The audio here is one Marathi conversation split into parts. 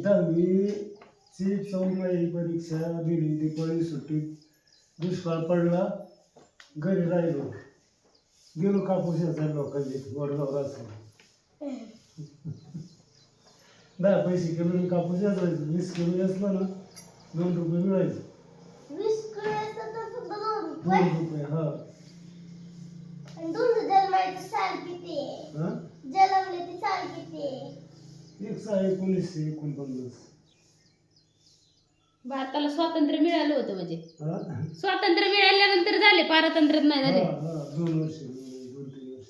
10वीची 4वी परीक्षा दिली. दिवाळी सुट्टीत दुष्काळ पडला, घरी राहिलो. गेलो कापूस याचा लोकांचे वडगाव असेल 10 पैसे किलो कापूस याचायचं. 20 किलो असलं ना 2 रुपये मिळायचे. 20 किलो असतं तर फक्त 2 2 रुपये. हा. आणि तुमचं जन्माचं साल किती आहे? हा जन्मले ते साल किती आहे? 1949. भारताला स्वातंत्र्य मिळालं होतं म्हणजे हा स्वातंत्र्य मिळाल्यानंतर झाले पारतंत्र्य नाही झाले. हा 2 वर्ष 2-3 वर्ष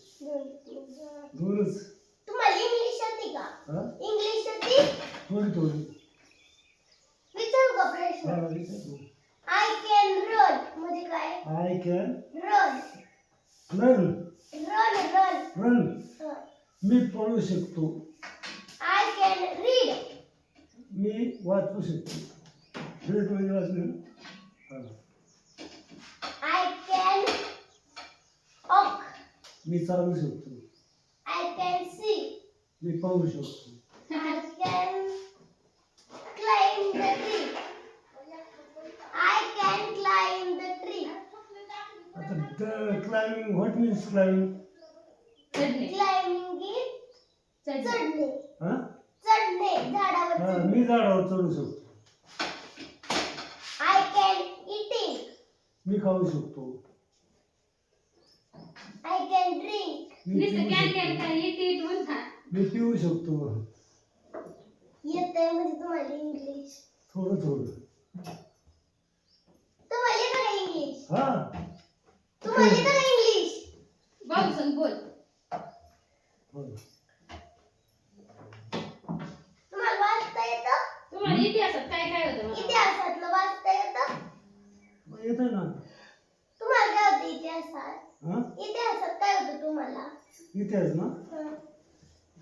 2च. तुम्हाला इंग्लिश येते का? हा इंग्लिश येते? थोडी विचारू का प्रश्न? हा विचार. आय कॅन रन म्हणजे काय? I can run learn run run run. मी पळू शकतो. आय कॅन रीड मी वाचू शकतो. रीड म्हणजे वाचणे ना. आय कॅन वॉक मी चालू शकतो. आय कॅन सी मी पाहू शकतो. I can climb the tree. I can climb the tree. आता क्लाइम्बिंग व्हॉट मीन्स क्लाइम्बिंग? चढणे Climbing is चढणे. हा चढणे झाडावर हा चढणे. मी झाडावर चढू शकतो. I can eating. मी खाऊ शकतो. I can drink. मी नुसतं पिऊ कॅन कॅन शकतो. काय इट म्हणता. मी पिऊ शकतो. येतंय म्हणजे तुम्हाला इंग्लिश. थोडं तुम्हाला येतं का इंग्लिश? हा तुम्हाला येतं का इंग्लिश? भाऊ संग बोल. हो. तुम्हाला वाचता येतं? तुम्हाला इतिहासात काय काय होतं मला? इतिहासातलं वाचता येतं? येतं ना. तुम्हाला काय होतं इतिहासात? हा इतिहासात काय होतं तुम्हाला? इतिहास ना हं.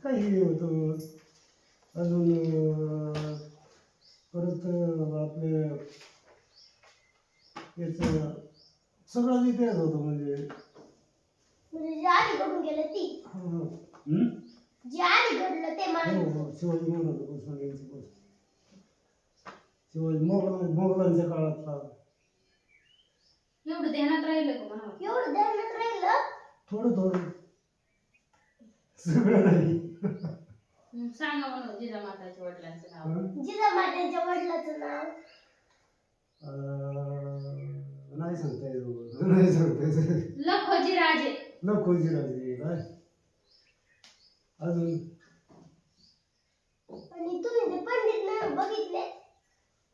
काही होतं. अजून परत आपले याचं सगळाच इतिहास होतो म्हणजे. म्हणजे जे आधी घडून गेलं ती हम्म? जे आधी घडलं ते हो माणूस. हो शिवाजी महाराजांपासून यांची गोष्ट. शिवाजी मोगलांच्या काळातला एवढं ध्यानात राहिलं का म्हणा? एवढं ध्यानात राहिलं? थोडं सगळं नाही. सांगा म्हणून जिजामाताच्या वडिलांचं नाव. हं? जिजामातांच्या वडिलाचं नाव? नाही सांगता येत. नाही सांगता येत. लखोजी राजे. लखोजी राजे काय अजून. आणि तुम्ही ते पंडित नेहरू बघितले?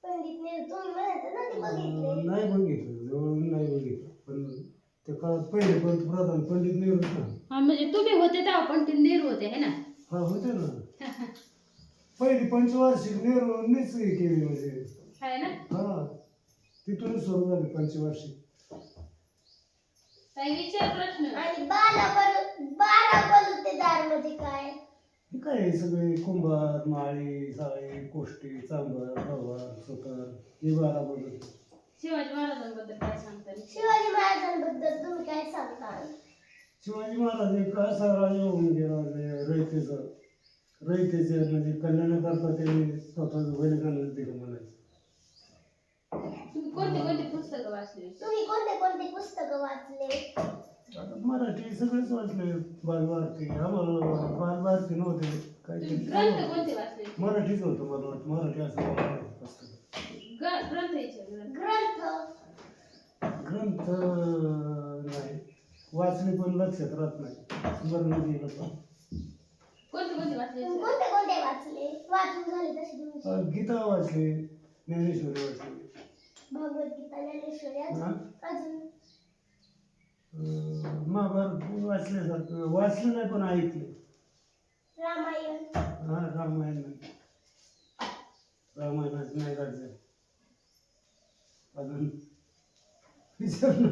पंडित नेहरू तुम्ही म्हणायचं ना ते बघितले. नाही बघितलं, जवळून नाही बघितलं. पण त्या काळात पहिले पंतप्रधान पंडित नेहरू ना. हा म्हणजे तुम्ही होते तेव्हा पण ते नेहरू होते है ना? हा होते ना. पहिली पंचवार्षिक नेहरूंनीच हे केली म्हणजे. आहे ना? हा तिथूनच सुरू झाली पंचवार्षिक. काय विचार प्रश्न? आणि बारा बलुतेदार म्हणजे काय? हे काय हे सगळे कुंभार, माळी, साळी, कोष्टी, चांभार, गवार, सुतार हे 12 बदल. शिवाजी महाराजांबद्दल काय सांगता? शिवाजी महाराजांबद्दल तुम्ही काय सांगता? शिवाजी महाराज एक असा राजा होऊन गेला म्हणजे रयतेचे म्हणजे कल्याण करता त्यांनी स्वतःच बलिदान दिलं म्हणायचं. तुम्ही कोणते कोणते पुस्तकं वाचली? तुम्ही कोणते कोणते पुस्तकं वाचले? आता मराठी सगळेच वाचले. बालभारती आम्हाला बालभारती नव्हते तुम्ही काही ग्रंथ कोणते वाचले? मराठीच होतं मला वाटतं. मराठी असं पुस्तक. ग्रंथ याचे ग्रंथ. ग्रंथ नाही वाचले पण लक्षात राहत नाही. स्मरण गेलं पण. कोणते कोणते वाचले? तुम्ही कोणते कोणते वाचले? वाचून झाले तसे तुमचे? गीता वाचली, ज्ञानेश्वरी वाचली, भगवद्गीता, ज्ञानेश्वरी, हा? अजून महाभारत वाचल्यासारखं वाचलं नाही पण ऐकले. रामायण. हा रामायण नाही. रामायणात नाही काढलं. अजून विचार ना.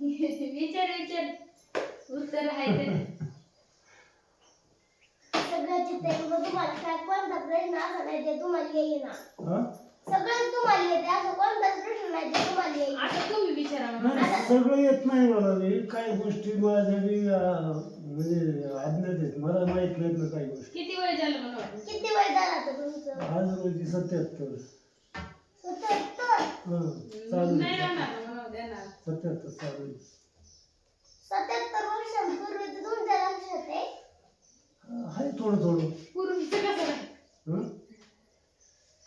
विचार उत्तर आहे ते. सगळं चित्ते तुम्हाला काय कोणता प्रश्न असा नाही ते तुम्हाला येईना. हा? सगळं तुम्हाला येते असं कोणताच प्रश्न नाही ते तुम्हाला येईना. आता तुम्ही विचारा मला. नाही, सगळं येत नाही मला. मी काही गोष्टी माझ्या बी म्हणजे अज्ञात आहेत. मला माहित नाहीत ना काही गोष्टी. किती वेळ झालं मला वाटतं? किती वय झालं आता तुमचं? आज रोजी 77. 77. चालू नाही राहणार म्हणून देणार 77 चालू आहे. 77 वर्षांपूर्वी तर तुमच्या लक्षात आहे. आहे थोडं थोडं. पूर्वीचं कसं आहे? हं?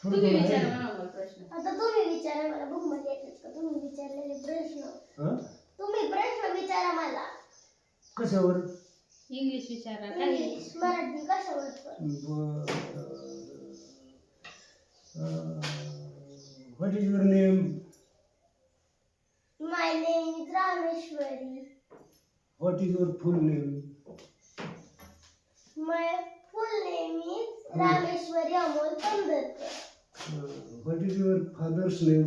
थोडं तुम्ही थोडं विचारा आहे. मला प्रश्न. आता तुम्ही विचारा मला, बुकमध्ये येतात का तुम्ही विचारलेले प्रश्न? हं? तुम्ही प्रश्न विचारा मला. कशावर? इंग्लिश विचारा काही. इंग्लिश मराठी कशावर पण. What is your name? My name is Rameshwari. What is your full name? My full name is Rameshwari Amol Pandharkar. What is your father's name?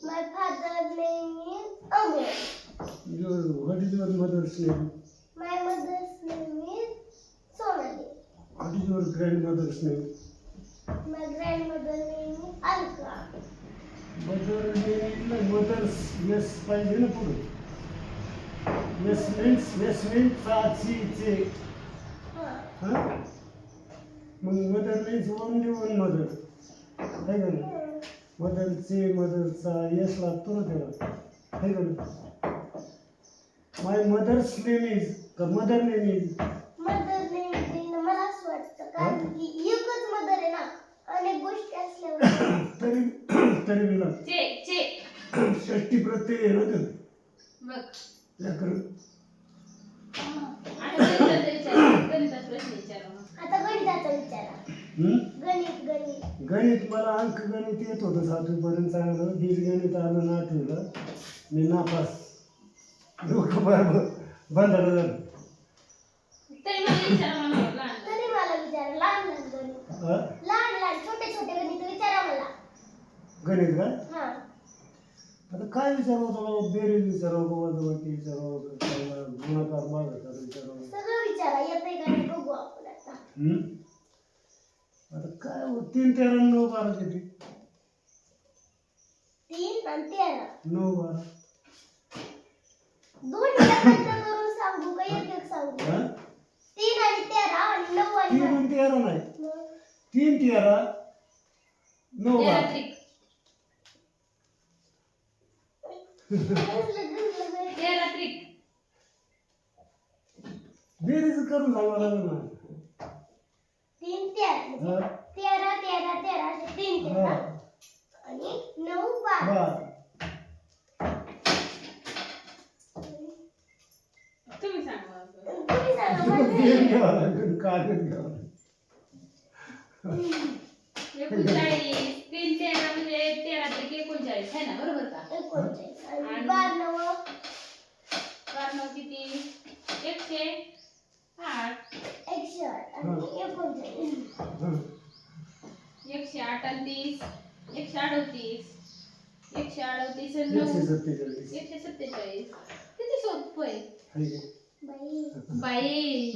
My father name is Amol. What is your mother's name? My mother's name is Sonali. What is your grandmother's name? My grandmother name is Alka. Mother name mother's yes पाहिजे ना पुढे. येस मीन्स साचीचे. हां. हां मग mother means only one mother आहे का ना. मदरचे मदरचा यश लागतो ना त्याला आहे का ना. माय मदर्स नेम इज का mother name is? Mother name is मला असं वाटतं कारण की एकच मदर आहे ना, अनेक गोष्टी असल्यावर. तरी तरी मी ना चे षष्टी प्रत्यय आहे ना ते बघ. व्याकरण. आता गणिताचा विचार, गणिताचा प्रश्न विचारा मग. आता गणिताचा विचारा. हं? गणित. गणित मला अंकगणित येत होतं 7वीपर्यंत चांगलं. बीजगणित आलं ना 8वीला. मी नापास. डोकं बंधाडं झालं. तरी मला विचारा म्हणावं लहान. तरी मला विचारा लहान लहान गणित. हं? लहान छोटे छोटे गणित विचारा मला. गणित का? हां. आता काय विचारावं तुला? बेरीज विचारावं, वजाबाकी विचारावं, गुणाकार भागाकार विचारावं. सगळं विचारा, येतंय का नाही बघू आपण आता. हं? आता काय 3, 13, 9, 12 किती? 3 आणि 13. 9, 12. दोन्ही एकत्र करून सांगू का एक एक सांगू? हं? 3 आणि 13 आणि 9 आणि 3 आणि 13 नाही. 3, 13, 9, 12. तेरा त्रिक. तेरा त्रिक. बेरीज करून सांगावं लागेल ना. 3 13 हं? 13 13 13 असे 3 13 हं. आणि 9 12. 12. तुम्ही सांगा मला. तुम्ही सांगा तुला मला. पेन घ्यावं लागेल, कागद घ्यावं लागेल. 39 3 13 म्हणजे 13 त्रिक 39 आहे ना, बरोबर का? 39 आणि आणि 12 12 किती? 108. 108 आणि 39. हं. 108 आणि 30 138 138 आणि 9 147. 147. किती सोपं आहे. आहे का? बाई बाई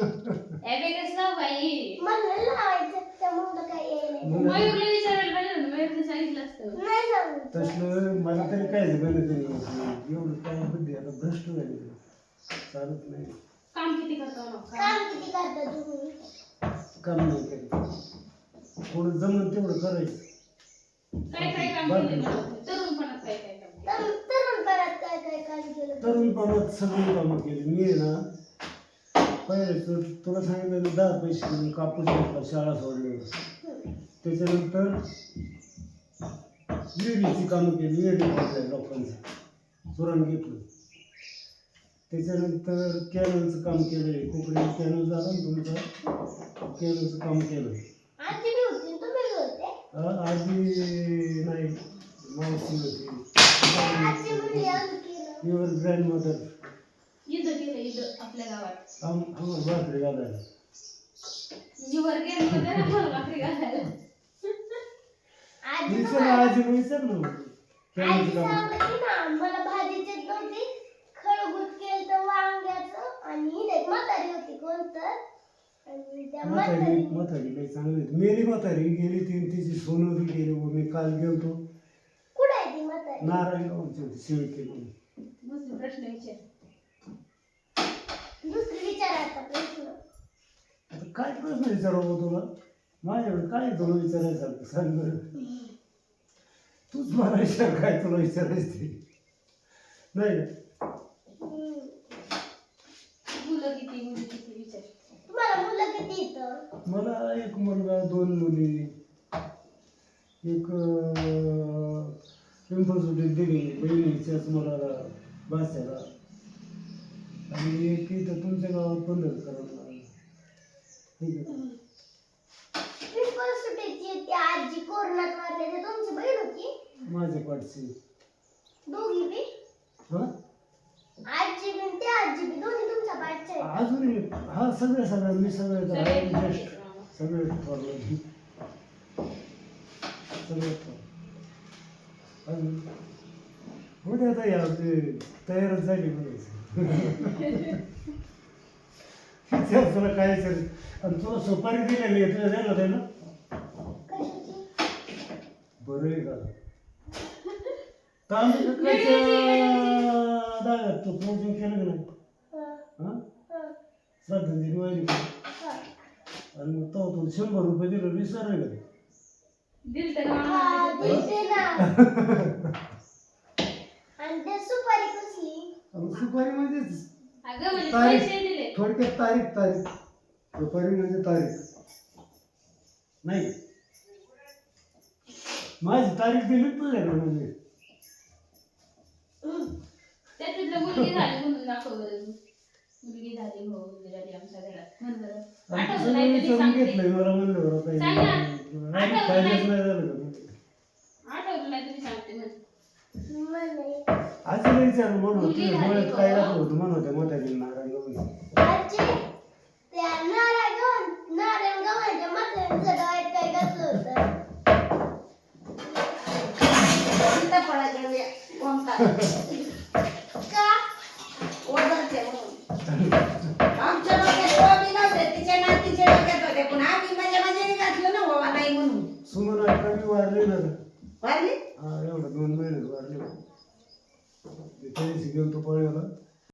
ॲबेकस ना बाई. मला लावायचं त्यामुळे काय यायला नाही. मयूरला विचारायला पाहिजे ना, मयूरने सांगितलं असतं. नाही सांगू. तसलं मला तरी काय गणित नाही. एवढं काय बुद्धी आता भ्रष्ट झाली. चालत नाही. काम किती करतो ना? काम किती करता तुम्ही? काम नाही करायचं. थोडं जमलं तेवढं करायचं. काय काय काम केलं बरं? तरुणपणात काय काय काम केलं? तरुणपणात काय काय काम केलं? तरुणपणात सगळी कामं केली. मी आहे ना पहिले तुला सांगितलं मी 10 पैसे देऊन कापूस घेतला शाळा सोडल्यावर. त्याच्यानंतर विहिरीची कामं केली. विहिरी घेतल्या लोकांचं चुरण घेतलं. त्याच्यानंतर कॅनलचं काम केलं. कोकणी कॅनल झालं ना तुमचं, कॅनलचं काम केलं. आजी बी होती आणि तुम्ही बी होते. आजी नाही, मावशी होती. आजी म्हणजे आम्ही केलं. युअर ग्रँडमदर इथं केलं इथं आपल्या गावात. आम्हाला भाकरी घालायला. जीवर गेलं तर आम्हाला भाकरी घालायला. आजी विचार ना, आजीला विचार ना मग. आजी कॅनलचं काम. सांगते ना मला भाजीची नव्हती, खळगुट केलं तर वांग्याचं आणि एक म्हातारी होती कोणतं आणि त्या म्हातारी म्हातारी लई चांगली होती. मेली म्हातारी गेली ती, तिची सोनं बी गेली. मी काल गेलतो कुठे आहे ती म्हातारी? नारायणगावची होती, शिळके म्हणून. दुसरे प्रश्न विचार. दुसरी विचारायचा प्रश्न. आता काय प्रश्न विचारावं तुला? माझ्याकडे काय तुला विचारायसारखं सांग बरं. तूच मला विचार काय तुला विचारायचं ते नाही का? मुलं किती मुली किती विचार. तुम्हाला मुलं किती येतं? मला एक मुलगा 2 मुली एक पिंपळसुटीत दिली बहिणीच्याच मुलाला बाच्याला आणि एक इथं तुमच्या गावात पंढरकरांना ठीक आहे. पेपर सुटीची ती आजी कोरोनात वारले ते तुमची बहीण होती माझ्या पाठची दोघी बी हा आजी बी आणि त्या आजी बी दोन्ही तुमच्या पाठच्या आहेत. अजूनही हा सगळं मी सगळं सगळे जस्ट सगळे ठरलं सगळं अजून होते आता या तयारच झाली म्हणायचं तुला काय आणि तुला सुपारी दिलेली आहे तुला द्यायला होते ना कशाची? बरं आहे का तांदूळ दाव्यात तू पूजन केलं का नाही हं, हा हं, श्राद्धांची वाहिली का हं. आणि मग तो तू 100 रुपये दिलं विसरलं का दिल तर हा, दिलते ना. आणि ते सुपारी कसली? आणि सुपारी म्हणजेच अगं म्हणजे तारीख. पैसे दिले. थोडक्यात तारीख सुपारी म्हणजे तारीख नाही माझी तारीख दिली तुझ्याकडे म्हणजे त्यातलं मुलगी झाली म्हणून दाखव बरं. मुलगी झाली हो मुलगी झाली आमच्या घरात म्हण बरं. आणि आठवलं सगळं नाही तरी विचारून सांगते. घेतलंय मला म्हणलं बरं काही सांग ना. नाही, फायदाच नाही झालं का आठवलं नाही तरी सांगते म्हण. म्हणे, अजून विचार म्हणून मुलगी तुझ्या झाली डोळ्यात का? काय दाखवत होतं म्हणून त्या म्हातारी नारायण आजी त्या नारायणगावाच्या म्हाताऱ्यांच्या डोळ्यात काय घातलं होतं? सीताफळाच्या ओंकार का? ओझरते म्हणून. आमच्या डोक्यात ओबी नव्हते, तिच्या नातीच्या डोक्यात होते, पण आम्ही मजा घातलं ना बाबा नाही म्हणून. सुमन कमी वारले ना वारली? हा एवढं 2 महिने वारले त्या दिवशी गेलो तो पळ्याला